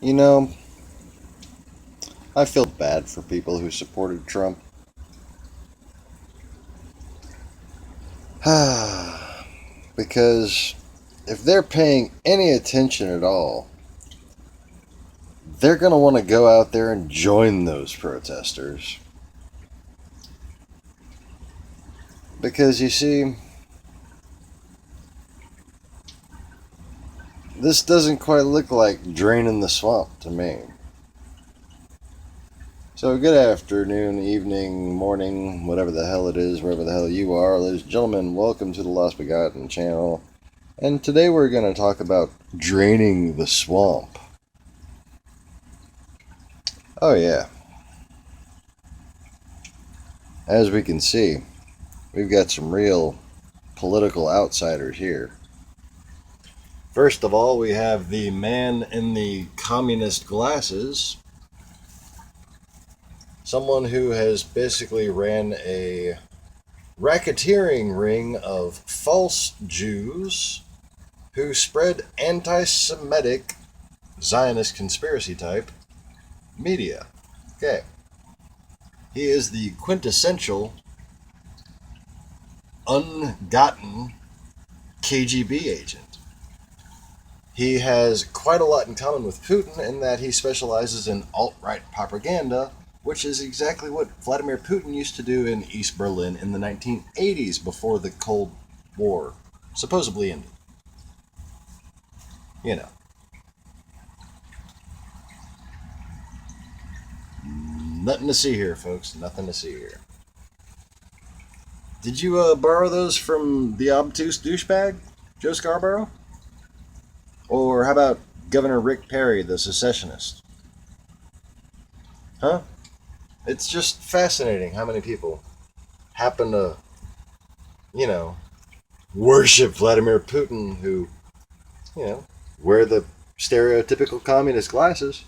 You know, I feel bad for people who supported Trump. Because if they're paying any attention at all, they're going to want to go out there and join those protesters. Because you see, this doesn't quite look like draining the swamp to me. So, good afternoon, evening, morning, whatever the hell it is, wherever the hell you are. Ladies and gentlemen, welcome to the Lost Begotten channel. And today we're going to talk about draining the swamp. Oh, yeah. As we can see, we've got some real political outsiders here. First of all, we have the man in the communist glasses. Someone who has basically ran a racketeering ring of false Jews who spread anti-Semitic Zionist conspiracy type media. Okay. He is the quintessential ungotten KGB agent. He has quite a lot in common with Putin in that he specializes in alt-right propaganda, which is exactly what Vladimir Putin used to do in East Berlin in the 1980s before the Cold War supposedly ended. You know. Nothing to see here, folks. Nothing to see here. Did you borrow those from the obtuse douchebag, Joe Scarborough? Or how about Governor Rick Perry, the secessionist? Huh? It's just fascinating how many people happen to, you know, worship Vladimir Putin who, you know, wear the stereotypical communist glasses.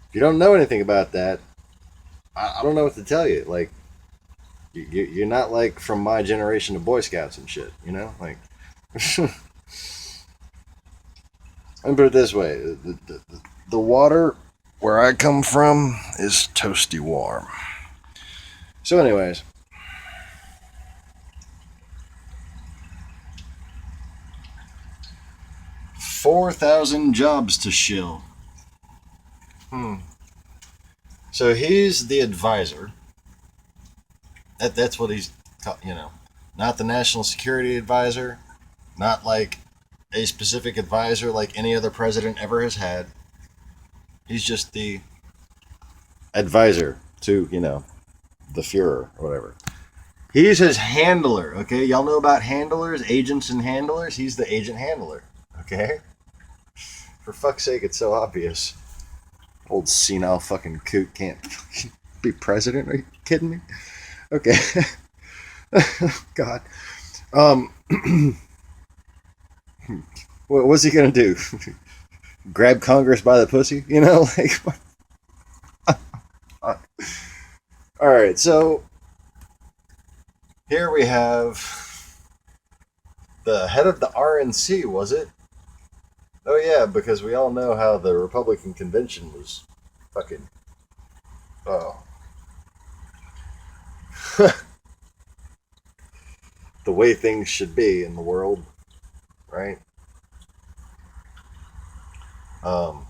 If you don't know anything about that, I don't know what to tell you. Like, you're not like from my generation of Boy Scouts and shit, you know? Like, let me put it this way: the water where I come from is toasty warm. So, anyways, 4,000 jobs to shill. So he's the advisor. That's what he's, not the national security advisor, not like a specific advisor like any other president ever has had. He's just the advisor to, the Fuhrer or whatever. He's his handler, okay? Y'all know about handlers, agents and handlers? He's the agent handler, okay? For fuck's sake, it's so obvious. Old senile fucking coot can't be president? Are you kidding me? Okay. God. What's he gonna do? Grab Congress by the pussy? All right, so here we have the head of the RNC, was it? Oh yeah, because we all know how the Republican convention was fucking. Oh. The way things should be in the world, right? Um,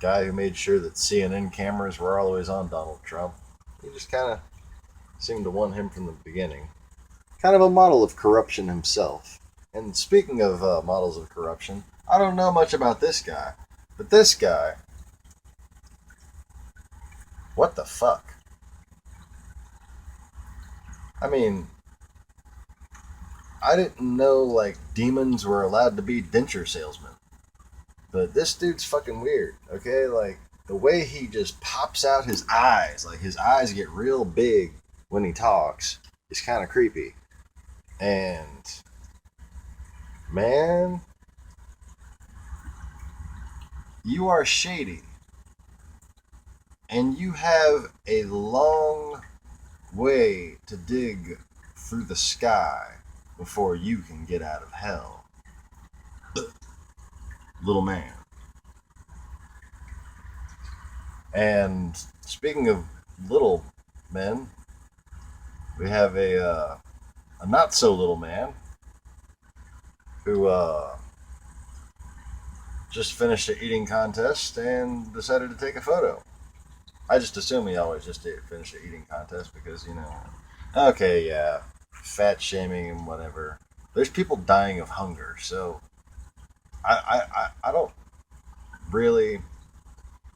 Guy who made sure that CNN cameras were always on Donald Trump. He just kind of seemed to want him from the beginning. Kind of a model of corruption himself. And speaking of models of corruption, I don't know much about this guy, but this guy, what the fuck? I mean, I didn't know like demons were allowed to be denture salesmen. But this dude's fucking weird, okay? Like, the way he just pops out his eyes, like his eyes get real big when he talks, is kind of creepy. And, man, you are shady. And you have a long way to dig through the sky before you can get out of hell. little man. And speaking of little men, we have a not so little man who just finished an eating contest and decided to take a photo. I just assume he always just finished an eating contest because, okay, yeah, fat shaming and whatever. There's people dying of hunger, so I don't really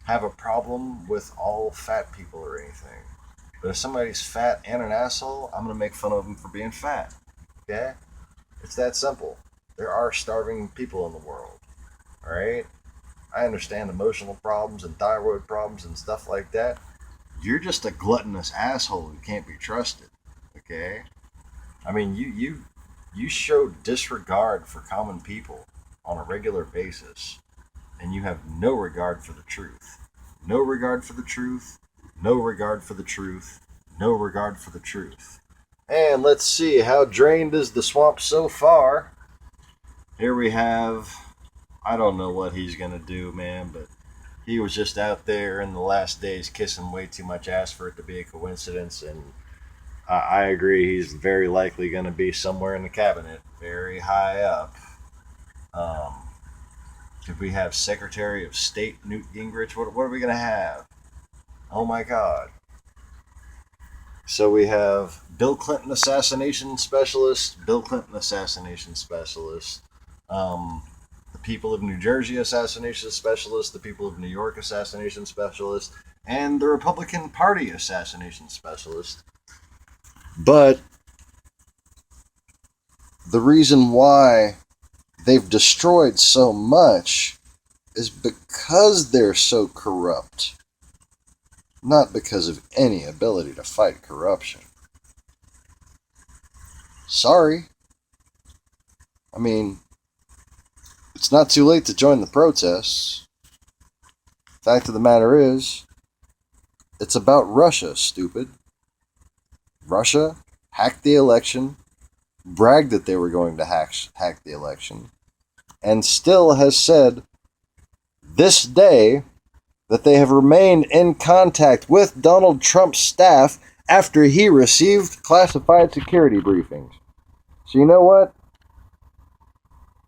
have a problem with all fat people or anything. But if somebody's fat and an asshole, I'm going to make fun of them for being fat. Okay? It's that simple. There are starving people in the world. Alright? I understand emotional problems and thyroid problems and stuff like that. You're just a gluttonous asshole who can't be trusted. Okay? I mean, you show disregard for common people on a regular basis, and you have no regard for the truth. No regard for the truth. No regard for the truth. No regard for the truth. And let's see, how drained is the swamp so far? Here we have, I don't know what he's going to do, man, but he was just out there in the last days kissing way too much ass for it to be a coincidence, and I agree he's very likely going to be somewhere in the cabinet, very high up. Um, if we have Secretary of State Newt Gingrich, what are we going to have? Oh my God. So we have Bill Clinton assassination specialist, the people of New Jersey assassination specialist, the people of New York assassination specialist, and the Republican Party assassination specialist. But the reason why they've destroyed so much is because they're so corrupt. Not because of any ability to fight corruption. Sorry. I mean, it's not too late to join the protests. Fact of the matter is, it's about Russia, stupid. Russia hacked the election, bragged that they were going to hack the election, and still has said this day that they have remained in contact with Donald Trump's staff after he received classified security briefings. So you know what?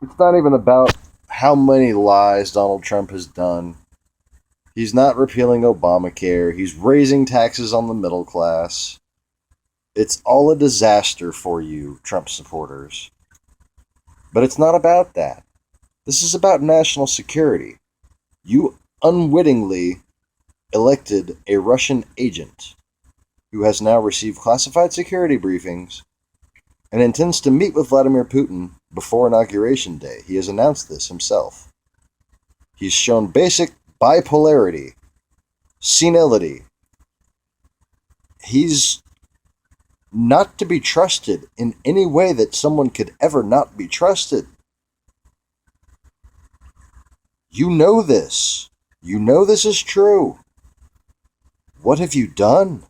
It's not even about how many lies Donald Trump has done. He's not repealing Obamacare. He's raising taxes on the middle class. It's all a disaster for you, Trump supporters. But it's not about that. This is about national security. You unwittingly elected a Russian agent who has now received classified security briefings and intends to meet with Vladimir Putin before Inauguration Day. He has announced this himself. He's shown basic bipolarity, senility. He's not to be trusted in any way that someone could ever not be trusted. You know this. You know this is true. What have you done?